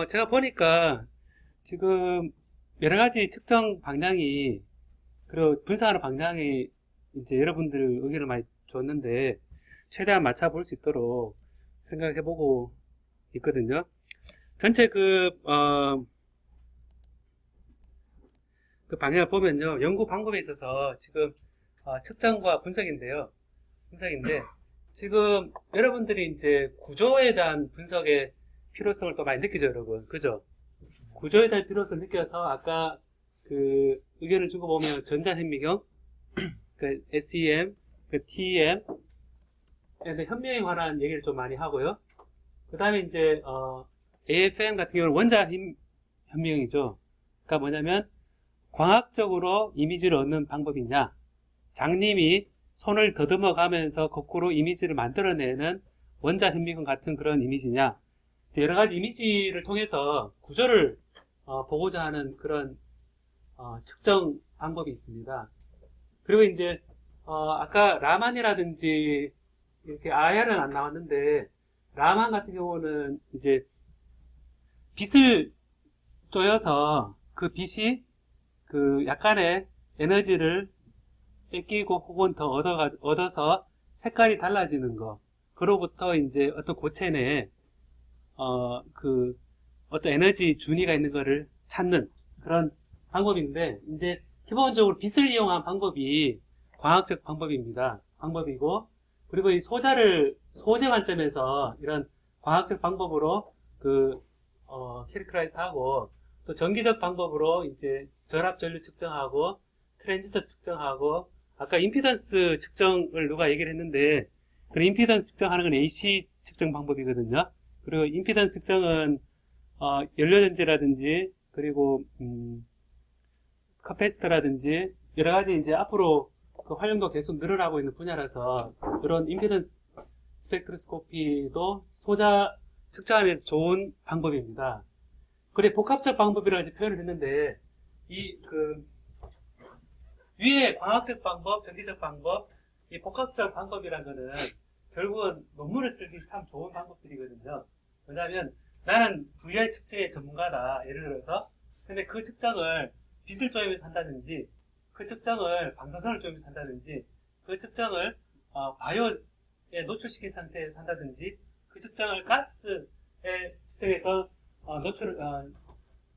제가 보니까 지금 여러 가지 측정 방향이, 그리고 분석하는 방향이 이제 여러분들 의견을 많이 줬는데, 최대한 맞춰볼 수 있도록 생각해보고 있거든요. 전체 그 방향을 보면요. 연구 방법에 있어서 지금 측정과 분석인데, 지금 여러분들이 이제 구조에 대한 분석의 필요성을 또 많이 느끼죠, 여러분. 그죠? 구조에 대한 필요성을 느껴서 아까 그 의견을 주고 보면 전자현미경, 그 SEM, 그 TEM, 현미경에 관한 얘기를 좀 많이 하고요. 그 다음에 이제 AFM 같은 경우는 원자 현미경이죠. 그러니까 뭐냐면 광학적으로 이미지를 얻는 방법이냐, 장님이 손을 더듬어 가면서 거꾸로 이미지를 만들어내는 원자 현미경 같은 그런 이미지냐, 여러 가지 이미지를 통해서 구조를 보고자 하는 그런 측정 방법이 있습니다. 그리고 이제 아까 라만이라든지 이렇게 IR은 안 나왔는데, 라만 같은 경우는 이제 빛을 쪼여서 그 빛이 그 약간의 에너지를 뺏기고 혹은 더 얻어서 색깔이 달라지는 거, 그로부터 이제 어떤 고체 내에 그 어떤 에너지 준위가 있는 거를 찾는 그런 방법인데, 이제 기본적으로 빛을 이용한 방법이 광학적 방법이고, 그리고 이 소재 관점에서 이런 광학적 방법으로 캐릭터라이즈 하고, 또 전기적 방법으로 이제 전압 전류 측정하고, 트랜지스터 측정하고, 아까 임피던스 측정을 누가 얘기를 했는데, 그 임피던스 측정하는 건 AC 측정 방법이거든요. 그리고 임피던스 측정은 연료전지라든지, 그리고 카패시터라든지 여러 가지 이제 앞으로 그 활용도 계속 늘어나고 있는 분야라서, 이런 임피던스 스펙트로스코피도 소자 측정하는 데서 좋은 방법입니다. 그래, 복합적 방법이라고 이제 표현을 했는데, 위에 광학적 방법, 전기적 방법, 이 복합적 방법이라는 거는 결국은 논문을 쓰기 참 좋은 방법들이거든요. 왜냐하면 나는 VR 측정의 전문가다, 예를 들어서. 근데 그 측정을 빛을 쪼이면서 한다든지, 그 측정을 방사선을 쪼이면서 한다든지, 그 측정을 바이오에 노출시킨 상태에서 한다든지, 그 측정을 가스에 측정해서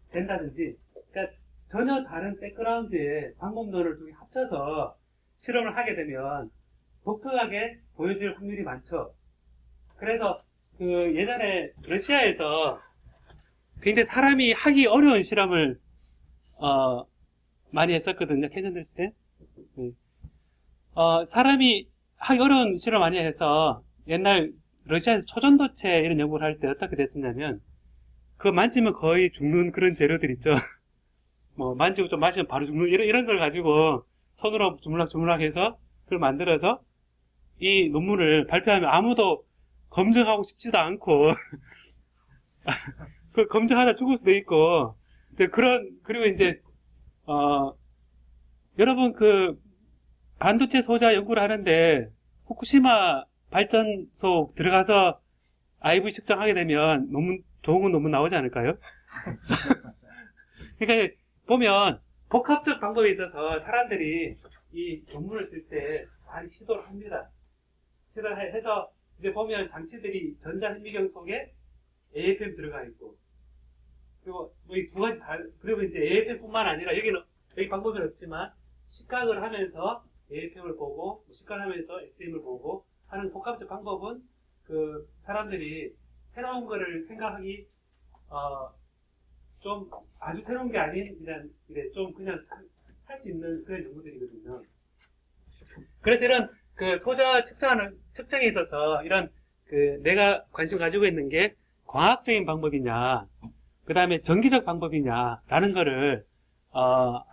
잰다든지, 그러니까 전혀 다른 백그라운드에 방법론을 두 개 합쳐서 실험을 하게 되면 독특하게 보여질 확률이 많죠. 그래서 그 예전에 러시아에서 굉장히 사람이 하기 어려운 실험을 많이 했었거든요. 캐년들스 때. 사람이 하기 어려운 실험을 많이 해서 옛날 러시아에서 초전도체 이런 연구를 할 때 어떻게 됐었냐면, 그거 만지면 거의 죽는 그런 재료들 있죠. 뭐 만지고 좀 마시면 바로 죽는 이런 걸 가지고 손으로 주물럭주물럭 해서 그걸 만들어서 이 논문을 발표하면 아무도 검증하고 싶지도 않고 그 검증하다 죽을 수도 있고, 그리고 이제 여러분 그 반도체 소자 연구를 하는데 후쿠시마 발전소 들어가서 IV 측정하게 되면 좋은 논문 나오지 않을까요? 그러니까 보면 복합적 방법에 있어서 사람들이 이 논문을 쓸 때 많이 시도를 합니다. 시도를 해서 이제 보면 장치들이 전자현미경 속에 AFM 들어가 있고, 그리고 뭐 이 두 가지 그리고 이제 AFM뿐만 아니라 여기 방법은 없지만 시각을 하면서 AFM을 보고, 시각을 하면서 SM을 보고 하는 복합적 방법은 그 사람들이 새로운 거를 생각하기 좀 아주 새로운 게 아닌 그냥 할 수 있는 그런 연구들이거든요. 그래서 이런 그 소자 측정에 있어서 이런 그 내가 관심 가지고 있는 게 광학적인 방법이냐, 그 다음에 전기적 방법이냐라는 거를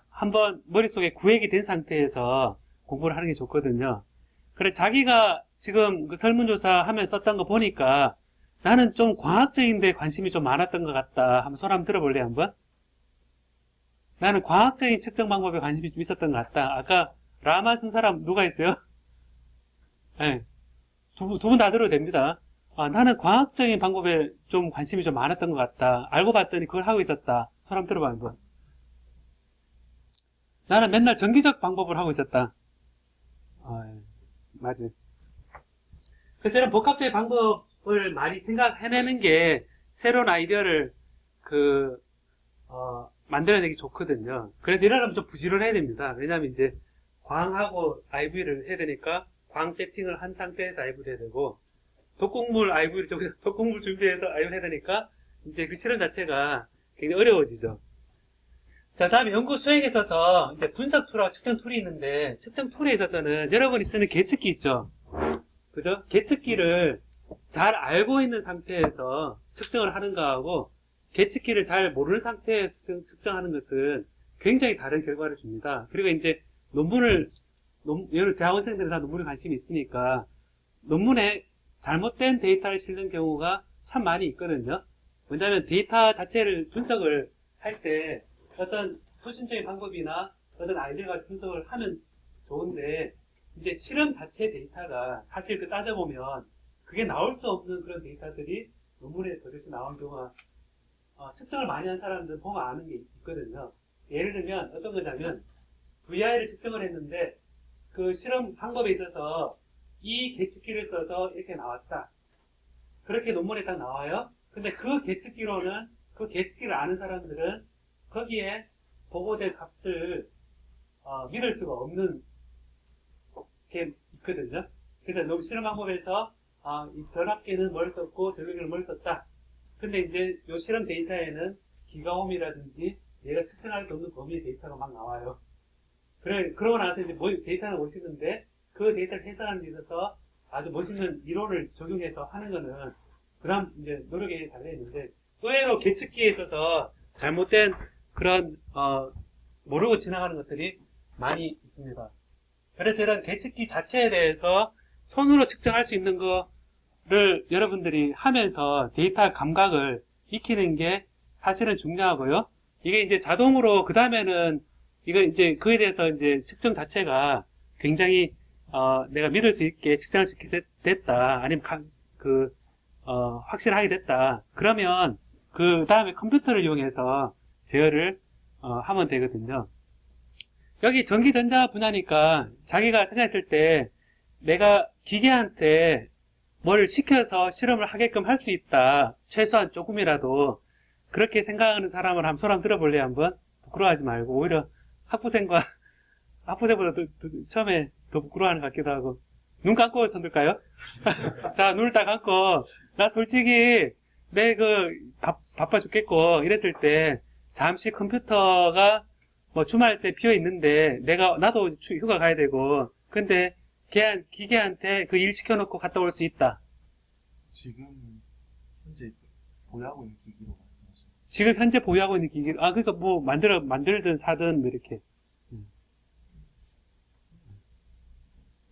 한번 머릿속에 구획이 된 상태에서 공부를 하는 게 좋거든요. 그래, 자기가 지금 그 설문조사 하면 썼던 거 보니까 나는 좀 광학적인데 관심이 좀 많았던 것 같다. 한번 손 한번 들어볼래, 한번? 나는 광학적인 측정 방법에 관심이 좀 있었던 것 같다. 아까 라마 쓴 사람 누가 있어요? 네. 두 분 다 들어도 됩니다. 나는 과학적인 방법에 좀 관심이 좀 많았던 것 같다. 알고 봤더니 그걸 하고 있었다. 사람 들어봐, 한번. 나는 맨날 정기적 방법을 하고 있었다. 맞아. 그래서 이런 복합적인 방법을 많이 생각해내는 게 새로운 아이디어를 만들어내기 좋거든요. 그래서 이러려면 좀 부지런해야 됩니다. 왜냐하면 이제 광하고 IV를 해야 되니까 광 세팅을 한 상태에서 IV를 해야 되고, 독극물 IV를 독극물 준비해서 IV를 해야 되니까 이제 그 실험 자체가 굉장히 어려워지죠. 자, 다음에 연구 수행에 있어서 이제 분석 툴하고 측정 툴이 있는데, 측정 툴에 있어서는 여러분이 쓰는 계측기 있죠? 그죠? 계측기를 잘 알고 있는 상태에서 측정을 하는 거하고, 계측기를 잘 모르는 상태에서 측정하는 것은 굉장히 다른 결과를 줍니다. 그리고 이제 여러 대학원생들이 다 논문에 관심이 있으니까, 논문에 잘못된 데이터를 실는 경우가 참 많이 있거든요. 왜냐하면 데이터 자체를 분석을 할 때 어떤 표준적인 방법이나 어떤 아이디어가 분석을 하면 좋은데, 이제 실험 자체 데이터가 사실 따져보면 그게 나올 수 없는 그런 데이터들이 논문에 도대체 나온 경우가 측정을 많이 한 사람들은 보면 아는 게 있거든요. 예를 들면 어떤 거냐면 VI를 측정을 했는데 그 실험 방법에 있어서 이 계측기를 써서 이렇게 나왔다. 그렇게 논문에 딱 나와요. 근데 그 계측기로는 그 계측기를 아는 사람들은 거기에 보고된 값을 믿을 수가 없는 게 있거든요. 그래서 실험 방법에서 이 전압계는 뭘 썼고 전압계는 뭘 썼다. 근데 이제 이 실험 데이터에는 기가옴이라든지 얘가 측정할 수 없는 범위의 데이터가 막 나와요. 그러고 나서 이제 데이터는 멋있는데 그 데이터를 해석하는 데 있어서 아주 멋있는 이론을 적용해서 하는 거는 그런 이제 노력이 달려있는데, 의외로 계측기에 있어서 잘못된 그런 모르고 지나가는 것들이 많이 있습니다. 그래서 이런 계측기 자체에 대해서 손으로 측정할 수 있는 거를 여러분들이 하면서 데이터 감각을 익히는 게 사실은 중요하고요. 이게 이제 자동으로 그 다음에는 이거 이제 그에 대해서 이제 측정 자체가 굉장히 내가 믿을 수 있게 측정할 수 있게 됐다. 아니면 확실하게 됐다. 그러면 그 다음에 컴퓨터를 이용해서 제어를 하면 되거든요. 여기 전기전자 분야니까 자기가 생각했을 때 내가 기계한테 뭘 시켜서 실험을 하게끔 할 수 있다. 최소한 조금이라도 그렇게 생각하는 사람을 한번 손 한번 들어볼래요, 한번? 부끄러워하지 말고 오히려 학부생보다 처음에 더 부끄러워하는 것 같기도 하고. 눈 감고 손 들까요? 자, 눈을 딱 감고, 나 솔직히 바빠 죽겠고 이랬을 때 잠시 컴퓨터가 뭐 주말 새 비어 있는데 나도 휴가 가야 되고, 근데 기계한테 그 일 시켜놓고 갔다 올 수 있다. 지금 현재 보유하고 있는 기기로 말씀하시죠? 지금 현재 보유하고 있는 기기, 그러니까 뭐 만들든 사든 뭐 이렇게.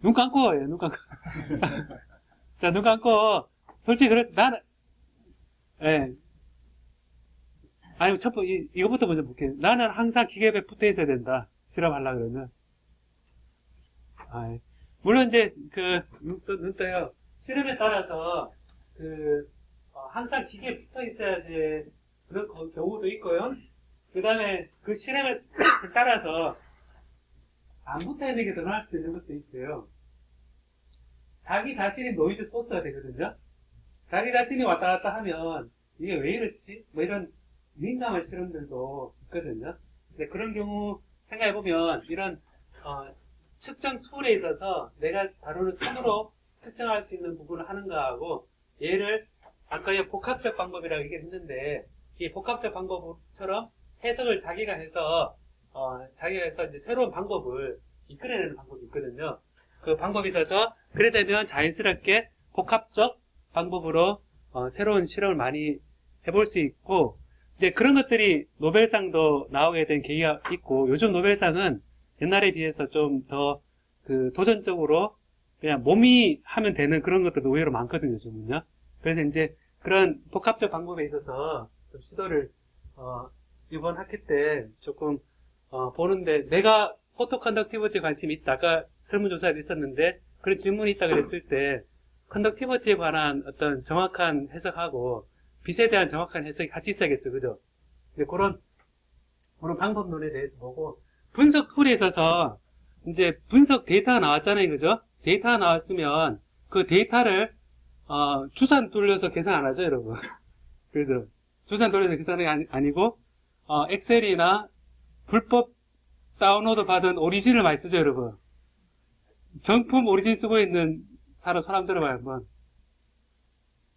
눈 감고, 눈 감고. 자, 눈 감고, 솔직히 그래서 나는, 아니, 이거부터 먼저 볼게요. 나는 항상 기계에 붙어 있어야 된다. 실험하려고 그러면. 물론 이제, 눈 떠요. 실험에 따라서, 항상 기계에 붙어 있어야 돼. 그런 경우도 있고요. 그 다음에 그 실험에 따라서, 안 붙어 있는 게 더 나을 수도 있는 것도 있어요. 자기 자신이 노이즈 소스가 되거든요. 자기 자신이 왔다 갔다 하면, 이게 왜 이렇지? 뭐 이런 민감한 실험들도 있거든요. 근데 그런 경우 생각해보면, 이런, 측정 툴에 있어서 내가 바로 손으로 측정할 수 있는 부분을 하는 거하고, 얘를 아까 복합적 방법이라고 얘기했는데, 이 복합적 방법처럼 해석을 자기가 해서 이제 새로운 방법을 이끌어내는 방법이 있거든요. 그 방법이 있어서 그래 되면 자연스럽게 복합적 방법으로 새로운 실험을 많이 해볼 수 있고, 이제 그런 것들이 노벨상도 나오게 된 계기가 있고, 요즘 노벨상은 옛날에 비해서 좀 더 도전적으로 그냥 몸이 하면 되는 그런 것들도 의외로 많거든요, 요즘은요. 그래서 이제 그런 복합적 방법에 있어서 좀 시도를 이번 학기 때 조금 보는데, 내가 포토 컨덕티비티에 관심이 있다. 아까 설문조사에 있었는데 그런 질문이 있다 그랬을 때 컨덕티비티에 관한 어떤 정확한 해석하고 빛에 대한 정확한 해석이 같이 있어야겠죠. 그죠? 근데 그런 방법론에 대해서 보고, 분석 풀이에 있어서 이제 분석 데이터가 나왔잖아요. 그죠? 데이터가 나왔으면 그 데이터를 주산 돌려서 계산 안 하죠, 여러분. 그래서 주산 돌려서 계산이 아니고 엑셀이나 불법 다운로드 받은 오리진을 많이 쓰죠, 여러분. 정품 오리진 쓰고 있는 사람 손 한번 들어봐요, 한번.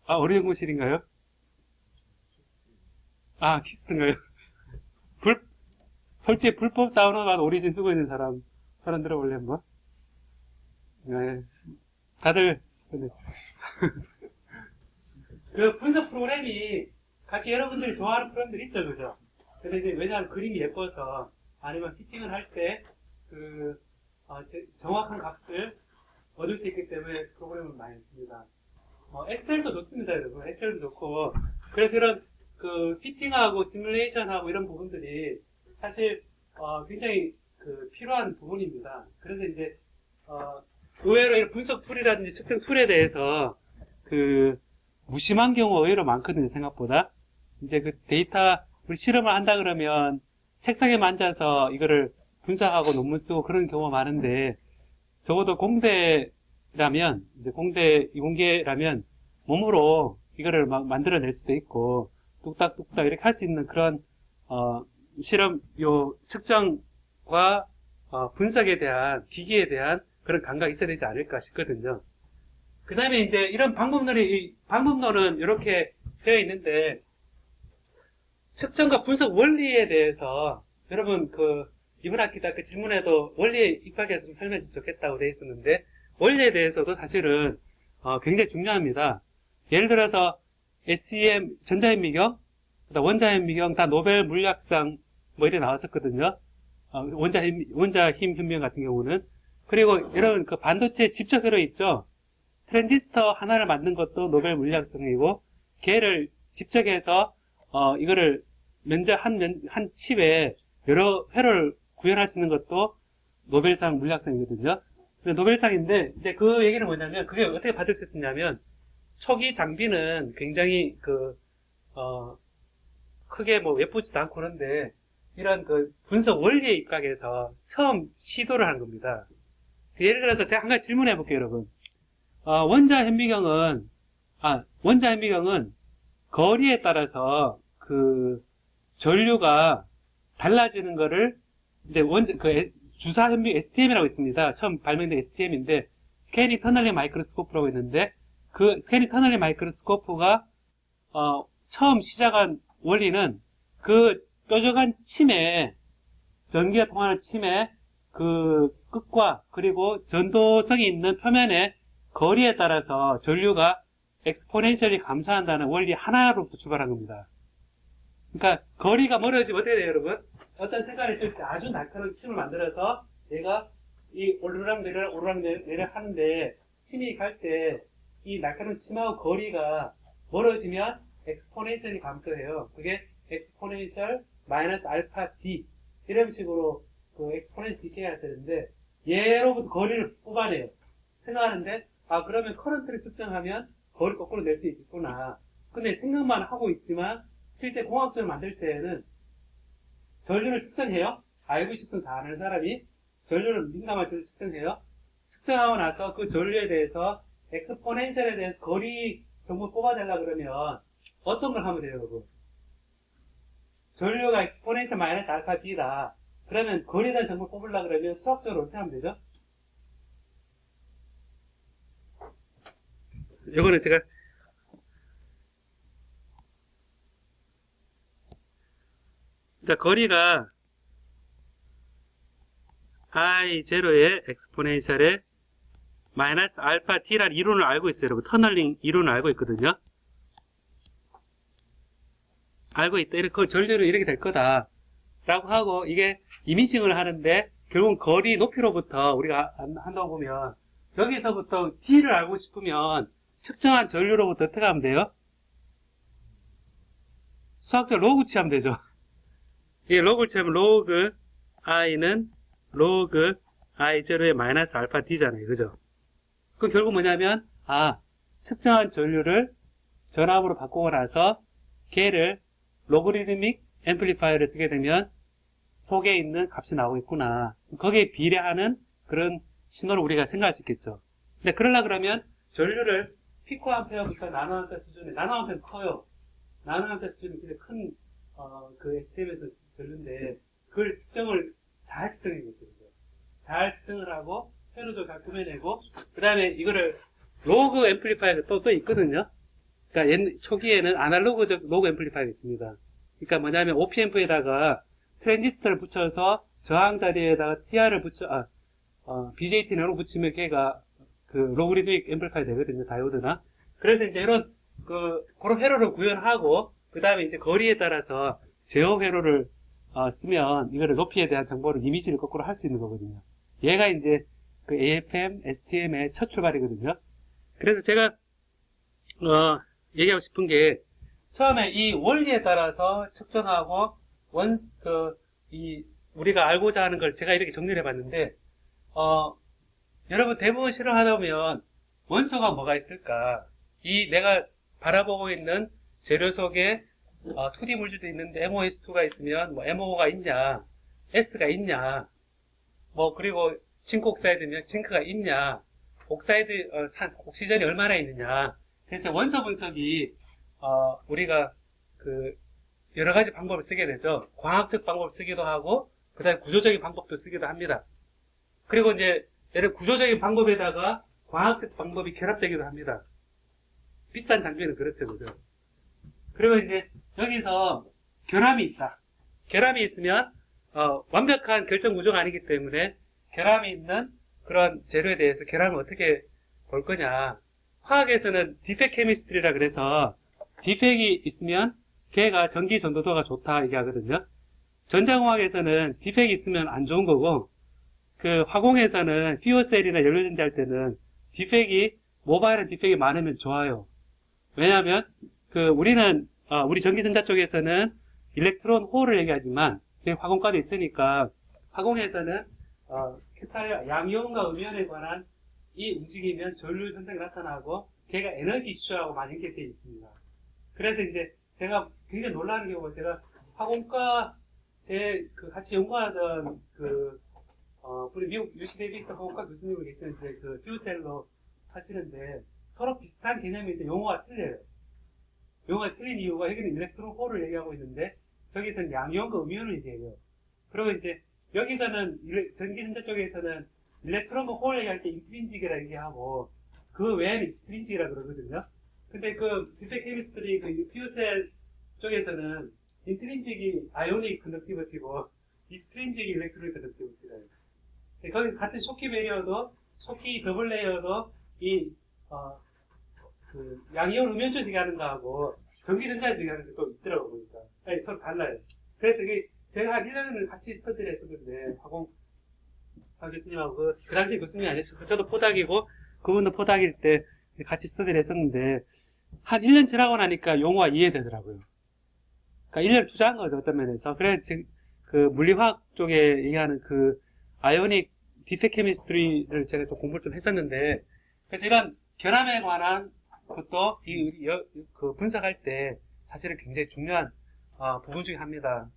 어느 연구실인가요? 키스트인가요? 솔직히 불법 다운로드 받은 오리진 쓰고 있는 사람 손 한번 들어볼래, 한번? 네. 다들, 근데. 그 분석 프로그램이 각기 여러분들이 좋아하는 프로그램들 있죠, 그죠? 근데 이제 왜냐하면 그림이 예뻐서 아니면 피팅을 할 때 정확한 값을 얻을 수 있기 때문에 프로그램을 많이 씁니다. 엑셀도 좋습니다, 여러분. 엑셀도 좋고. 그래서 이런 피팅하고 시뮬레이션하고 이런 부분들이 사실 굉장히 필요한 부분입니다. 그래서 이제 의외로 이런 분석 풀이라든지 측정 풀에 대해서 무심한 경우가 의외로 많거든요, 생각보다. 이제 그 데이터, 우리 실험을 한다 그러면 책상에 앉아서 이거를 분석하고 논문 쓰고 그런 경우가 많은데, 적어도 공대라면, 이제 이공계라면 몸으로 이거를 막 만들어낼 수도 있고, 뚝딱뚝딱 이렇게 할 수 있는 그런, 실험, 측정과 분석에 대한, 기기에 대한 그런 감각이 있어야 되지 않을까 싶거든요. 그 다음에 이제 이런 방법론은 이렇게 되어 있는데, 측정과 분석 원리에 대해서, 여러분, 이번 학기 때 질문에도 원리에 입학해서 좀 설명해 주면 좋겠다고 되어 있었는데, 원리에 대해서도 사실은, 굉장히 중요합니다. 예를 들어서, SEM, 전자현미경, 원자현미경 다 노벨 물리학상, 이래 나왔었거든요. 원자힘 현미경 같은 경우는. 그리고 이런 반도체 집적회로 있죠. 트랜지스터 하나를 만든 것도 노벨 물리학상이고, 걔를 집적해서 이거를 한 칩에 여러 회로를 구현할 수 있는 것도 노벨상 물리학상이거든요. 근데 노벨상인데, 근데 그 얘기는 뭐냐면, 그게 어떻게 받을 수 있었냐면, 초기 장비는 굉장히 크게 예쁘지도 않고 그런데, 이런 분석 원리에 입각해서 처음 시도를 한 겁니다. 예를 들어서 제가 한 가지 질문해 볼게요, 여러분. 원자현미경은 거리에 따라서 전류가 달라지는 거를 이제 주사 현미경 STM이라고 있습니다. 처음 발명된 STM인데 스캐닝 터널링 마이크로스코프라고 있는데 그 스캐닝 터널링 마이크로스코프가 처음 시작한 원리는 뾰족한 침에 전기가 통하는 침에 끝과 그리고 전도성이 있는 표면의 거리에 따라서 전류가 엑스포넨셜리 감소한다는 원리 하나로부터 출발한 겁니다. 그러니까 거리가 멀어지면 어떻게 돼요, 여러분? 어떤 생각을 했을 때 아주 날카로운 침을 만들어서 얘가 이 오르락내리락 하는데 침이 갈 때 이 날카로운 침하고 거리가 멀어지면 엑스포넨셜이 감소해요. 그게 엑스포넨셜 마이너스 알파 D 이런 식으로 엑스포넨셜 디케이가 되는데 얘로부터 거리를 뽑아내요. 생각하는데 그러면 커런트를 측정하면 거리 거꾸로 낼 수 있겠구나. 근데 생각만 하고 있지만 실제 공학적으로 만들 때에는 전류를 측정해요. IV 측정 잘하는 사람이 전류를 민감한 전류 측정해요. 측정하고 나서 그 전류에 대해서 엑스포넨셜에 대해서 거리 정보 뽑아내려고 그러면 어떤 걸 하면 돼요, 여러분? 전류가 엑스포넨셜 마이너스 알파 D다. 그러면 거리에 대한 정보를 뽑으려고 그러면 수학적으로 어떻게 하면 되죠? 요거는 제가 거리가 I0의 엑스포넨셜에 마이너스 알파 T라는 이론을 알고 있어요, 여러분. 터널링 이론을 알고 있거든요. 알고 있다. 이렇게 전류는 이렇게 될 거다. 라고 하고, 이게 이미징을 하는데, 결국은 거리 높이로부터 우리가 한다고 보면, 여기서부터 T를 알고 싶으면, 측정한 전류로부터 어떻게 하면 돼요? 수학적으로 로그 취하면 되죠. 이게 로그를 취하면 로그 I는 로그 I0의 마이너스 알파 D잖아요. 그죠? 그럼 결국 뭐냐면, 측정한 전류를 전압으로 바꾸고 나서 걔를 로그리드믹 앰플리파이어를 쓰게 되면 속에 있는 값이 나오겠구나. 거기에 비례하는 그런 신호를 우리가 생각할 수 있겠죠. 근데 그러려 그러면 전류를 피코암페어부터 나노암페어 수준에, 나노암페어는 커요. 나노암페어 수준은 굉장히 큰, 그 STM에서 전류인데, 그걸 잘 측정해야겠죠. 그죠? 잘 측정을 하고, 회로도 잘 꾸며내고, 그 다음에 이거를 로그 앰플리파이어가 또 있거든요. 그러니까 초기에는 아날로그적 로그 앰플리파이어가 있습니다. 그러니까 뭐냐면 OP앰프에다가 트랜지스터를 붙여서 저항 자리에다가 TR을 BJT로 붙이면 걔가 그 로그리드믹 앰플리파이어 되거든요. 다이오드나. 그래서 이제 이런 그런 회로를 구현하고 그 다음에 이제 거리에 따라서 제어 회로를 쓰면 이거를 높이에 대한 정보를 이미지를 거꾸로 할 수 있는 거거든요. 얘가 이제 그 AFM, STM의 첫 출발이거든요. 그래서 제가 얘기하고 싶은 게 처음에 이 원리에 따라서 측정하고 우리가 알고자 하는 걸 제가 이렇게 정리를 해봤는데 여러분 대부분 실험하다 보면 원소가 뭐가 있을까? 이 내가 바라보고 있는 재료 속에 2D 물질도 있는데 MOS2가 있으면 뭐 MO가 있냐, S가 있냐, 뭐 그리고 징크 옥사이드면 징크가 있냐, 옥시전이 얼마나 있느냐. 그래서 원소 분석이 우리가 그 여러 가지 방법을 쓰게 되죠. 광학적 방법을 쓰기도 하고, 그 다음에 구조적인 방법도 쓰기도 합니다. 그리고 이제 구조적인 방법에다가 광학적 방법이 결합되기도 합니다. 비싼 장비는 그렇죠, 그죠? 그리고 이제 여기서 결함이 있다. 결함이 있으면 완벽한 결정 구조가 아니기 때문에 결함이 있는 그런 재료에 대해서 결함을 어떻게 볼 거냐. 화학에서는 디펙 케미스트리라 그래서 디펙이 있으면 걔가 전기 전도도가 좋다 얘기하거든요. 전자공학에서는 디펙이 있으면 안 좋은 거고, 그 화공에서는 퓨어셀이나 연료전지 할 때는 모바일한 디펙이 많으면 좋아요. 왜냐하면 우리 전기전자 쪽에서는 일렉트론 홀을 얘기하지만 화공과도 있으니까 화공에서는 양이온과 음이온에 관한 이 움직이면 전류 현상이 나타나고 걔가 에너지 이슈라고 많이 연결되어 있습니다. 그래서 이제 제가 굉장히 놀라는 경우가 제가 화공과 같이 연구하던 우리 미국 UC 데이비스 화공과 교수님이 계시는데 그 퓨셀로 하시는데 서로 비슷한 개념인데 용어가 틀려요. 용어가 틀린 이유가 여기는 일렉트론 홀을 얘기하고 있는데 저기서는 양이온과 음이온을 얘기해요. 그리고 이제 여기서는 전기전자 쪽에서는 일렉트론과 홀 얘기할 때 인트린직이라 얘기하고 그 외에는 익스트린직이라 그러거든요. 근데 그 디펙 케미스트리 그 퓨셀 쪽에서는 인트린직이 아이오닉 컨덕티비티고 익스트린직이 일렉트로닉 컨덕티비티래요. 거기 같은 쇼키 배리어도 쇼키 더블 레이어도 양이온 음이온 쪽 얘기하는 거하고 전기전자에서 얘기하는 게 또 있더라고 보니까. 아니, 서로 달라요. 그래서 이게 제가 한 1년을 같이 스터디를 했었는데 화공 교수님하고 그 당시 교수님이 아니었죠. 저도 포닥이고 그분도 포닥일 때 같이 스터디를 했었는데 한 1년 지나고 나니까 용어가 이해되더라고요. 그러니까 1년을 투자한 거죠, 어떤 면에서. 그래서 그 물리화학 쪽에 얘기하는 그 아이오닉 디펙 케미스트리를 제가 또 공부를 좀 했었는데, 그래서 이런 결함에 관한 것도 그 분석할 때 사실은 굉장히 중요한 부분 중에 합니다.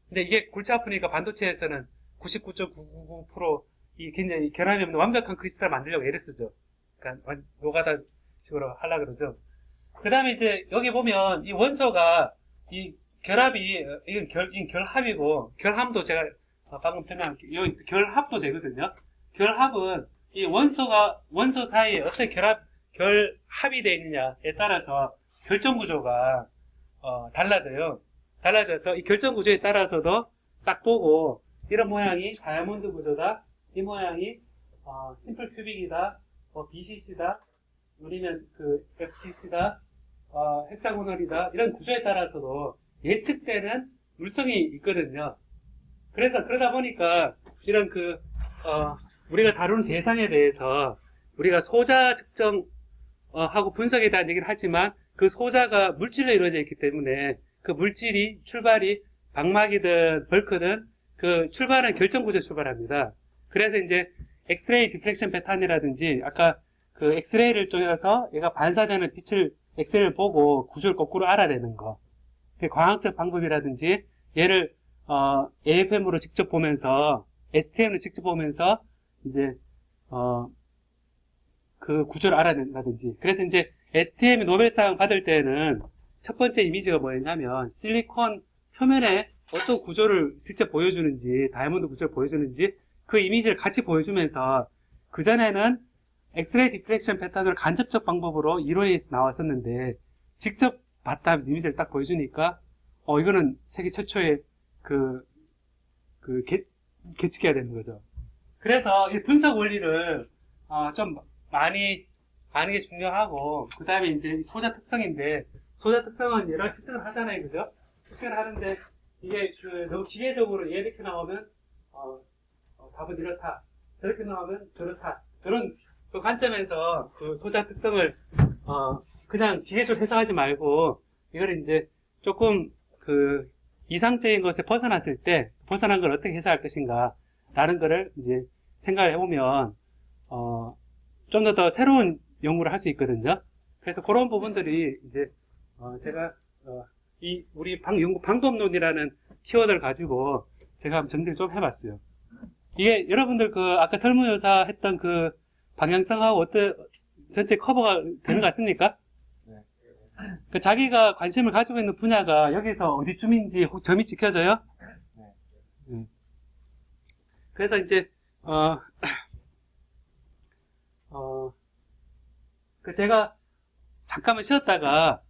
근데 이게 골치 아프니까 반도체에서는 99.999% 이 굉장히 결함이 없는 완벽한 크리스탈을 만들려고 애를 쓰죠. 그러니까 노가다 식으로 하려고 그러죠. 그 다음에 이제 여기 보면 이 원소가 이 결합이 이건 결합이고 결함도 제가 방금 설명한 결합도 되거든요. 결합은 이 원소 사이에 어떻게 결합이 되어 있느냐에 따라서 결정 구조가 달라져요. 달라져서 이 결정 구조에 따라서도 딱 보고 이런 모양이 다이아몬드 구조다. 이 모양이 심플 큐빅이다. BCC다. 아니면 그 FCC다. 헥사고널이다. 이런 구조에 따라서도 예측되는 물성이 있거든요. 그래서 그러다 보니까 이런 우리가 다루는 대상에 대해서 우리가 소자 측정 하고 분석에 대한 얘기를 하지만 그 소자가 물질로 이루어져 있기 때문에 그 물질이 출발이 방막이든 벌크든 그 출발은 결정 구조 출발합니다. 그래서 이제 엑스레이 디프렉션 패턴이라든지 아까 그 엑스레이를 통해서 얘가 반사되는 빛을 엑스레이를 보고 구조를 거꾸로 알아내는 거. 그 광학적 방법이라든지 얘를 AFM으로 직접 보면서 STM으로 직접 보면서 이제 그 구조를 알아낸다든지. 그래서 이제 STM이 노벨상 받을 때는 첫 번째 이미지가 뭐였냐면 실리콘 표면에 어떤 구조를 직접 보여주는지, 다이아몬드 구조를 보여주는지 그 이미지를 같이 보여주면서 그전에는 엑스레이 디프렉션 패턴을 간접적 방법으로 이론에 나왔었는데 직접 봤다 하면서 이미지를 딱 보여주니까 이거는 세계 최초의 계측해야 되는 거죠. 그래서 이 분석 원리를 좀 많이 아는 게 중요하고, 그 다음에 이제 소자 특성인데, 소자 특성은 여러 측정을 하잖아요, 그죠? 측정을 하는데 이게 너무 기계적으로 이렇게 나오면 답은 이렇다, 저렇게 나오면 저렇다, 그런 그 관점에서 그 소자 특성을 그냥 기계적으로 해석하지 말고 이걸 이제 조금 그 이상적인 것에 벗어났을 때 벗어난 걸 어떻게 해석할 것인가 라는 거를 이제 생각을 해보면 좀 더 새로운 연구를 할 수 있거든요. 그래서 그런 부분들이 이제 제가 우리 연구 방법론이라는 키워드를 가지고 제가 한번 정리를 좀 해봤어요. 이게 여러분들 아까 설문조사 했던 그 방향성하고 전체 커버가 되는 것 같습니까? 네. 그 자기가 관심을 가지고 있는 분야가 여기서 어디쯤인지 혹 점이 찍혀져요? 네. 그래서 이제 제가 잠깐만 쉬었다가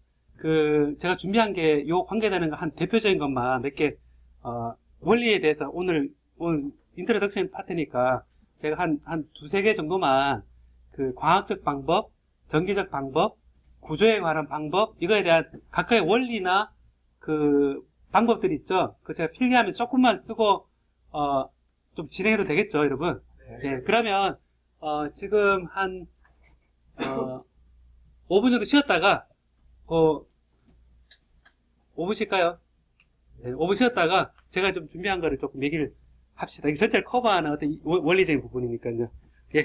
제가 준비한 게 요 관계되는 거 한 대표적인 것만 몇 개 원리에 대해서 오늘 인트로덕션 파트니까 제가 한 두세 개 정도만 그 광학적 방법, 전기적 방법, 구조에 관한 방법, 이거에 대한 각각의 원리나 그 방법들이 있죠. 제가 필기하면서 조금만 쓰고 좀 진행해도 되겠죠, 여러분? 네. 그러면 지금 한 5분 정도 쉬었다가 5분 쉴까요? 네, 5분 쉬었다가 제가 좀 준비한 거를 조금 얘기를 합시다. 이게 전체를 커버하는 어떤 원리적인 부분이니까요. 예.